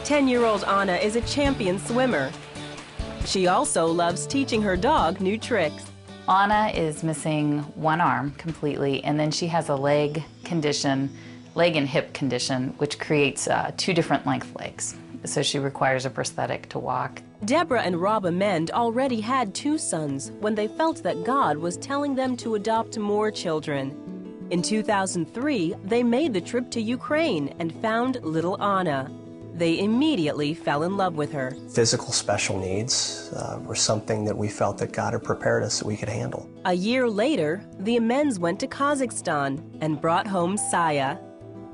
10-year-old Anna is a champion swimmer. She also loves teaching her dog new tricks. Anna is missing one arm completely, and then she has a leg condition, leg and hip condition, which creates 2 different length legs. So she requires a prosthetic to walk. Deborah and Rob Amends already had 2 sons when they felt that God was telling them to adopt more children. In 2003, they made the trip to Ukraine and found little Anna. They immediately fell in love with her. Physical special needs were something that we felt that God had prepared us that we could handle. A year later, the Amends went to Kazakhstan and brought home Saya.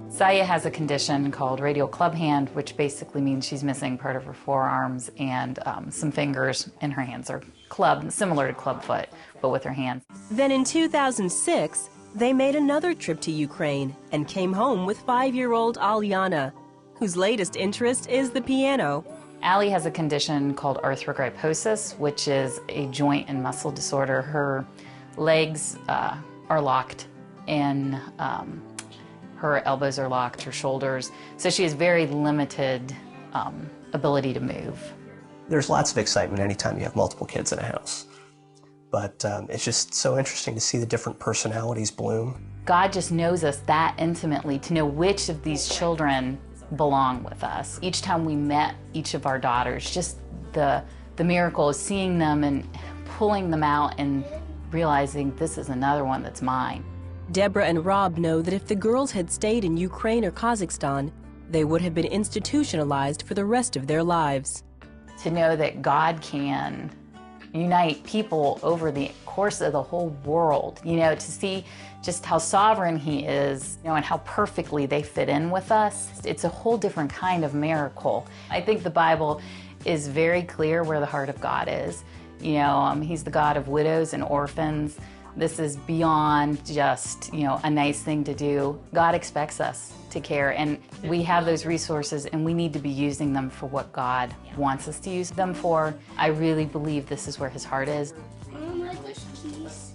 Saya has a condition called radial club hand, which basically means she's missing part of her forearms and some fingers in her hands, or club, similar to club foot, but with her hands. Then in 2006, they made another trip to Ukraine and came home with 5-year-old Alyana, whose latest interest is the piano. Allie has a condition called arthrogryposis, which is a joint and muscle disorder. Her legs are locked, and her elbows are locked, her shoulders. So she has very limited ability to move. There's lots of excitement anytime you have multiple kids in a house. But it's just so interesting to see the different personalities bloom. God just knows us that intimately to know which of these children belong with us. Each time we met each of our daughters, just the miracle of seeing them and pulling them out and realizing this is another one that's mine. Deborah and Rob know that if the girls had stayed in Ukraine or Kazakhstan, they would have been institutionalized for the rest of their lives. To know that God can unite people over the course of the whole world, to see just how sovereign He is, and how perfectly they fit in with us. It's a whole different kind of miracle. I think the Bible is very clear where the heart of God is. He's the God of widows and orphans. This is beyond just, a nice thing to do. God expects us to care, and we have those resources, and we need to be using them for what God wants us to use them for. I really believe this is where His heart is. I don't like this cheese.